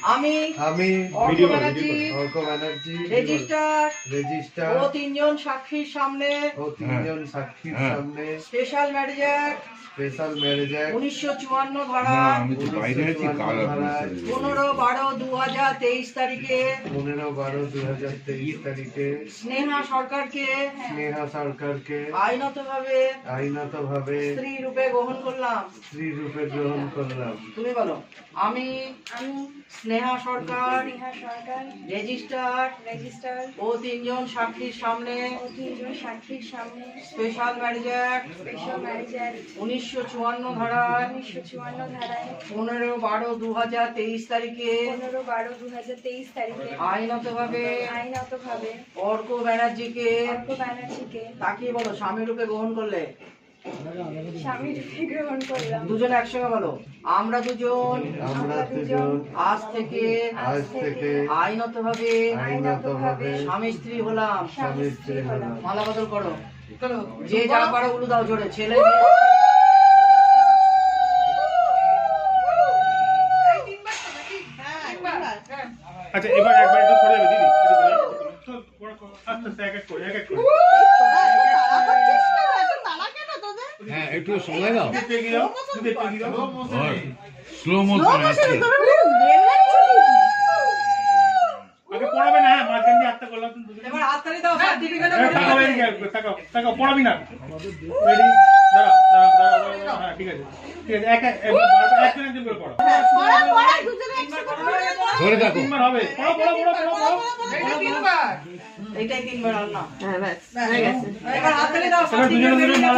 আমি অর্ক ব্যানার্জি রেজিস্টার ও তিনজন সাক্ষীর সামনে স্পেশাল ম্যারেজার 1954 ধারা 15/12/2023 তারিখে স্নেহা সরকারকে আইনতভাবে স্ত্রী রূপে গ্রহণ করলাম। তুমি বলো। আমি স্নেহা সরকার রেজিস্টার ও তিনজন সাক্ষীর সামনে স্পেশাল ম্যারেজার 1954 ধারায় 15/12/2023 তারিখে আইনতভাবে অর্ক ব্যানার্জিকে তাকিয়ে বলো স্বামী রূপে গ্রহণ করলে। দুজন একসঙ্গে বলো। আমরা দুজন আজ থেকে আইনতভাবে স্বামী স্ত্রী হলাম। মালা বদল করো। যে যা পারো উলু দাও জোরে। ছেলে আচ্ছা এবার একবার একটু সরে যাবে দিদি, আস্তে এক এক করে হ্যাঁ একটু সময় দাও, স্লো মোশন আছে। আগে পড়াবে না, মাঝখান দিয়ে হাতটা করলাম। এবার হাততালি দাও সার্টিফিকেট তাকাও পড়াবি না। রেডি, দাঁড়াও। হ্যাঁ ঠিক আছে এক একজন করে পড়ো। ধরে থাকো। তিনবার হবে। পড়ো। এইটাই তিনবার না। হ্যাঁ ব্যাস হয়ে গেছে। এবার হাততালি দাও সার্টিফিকেট।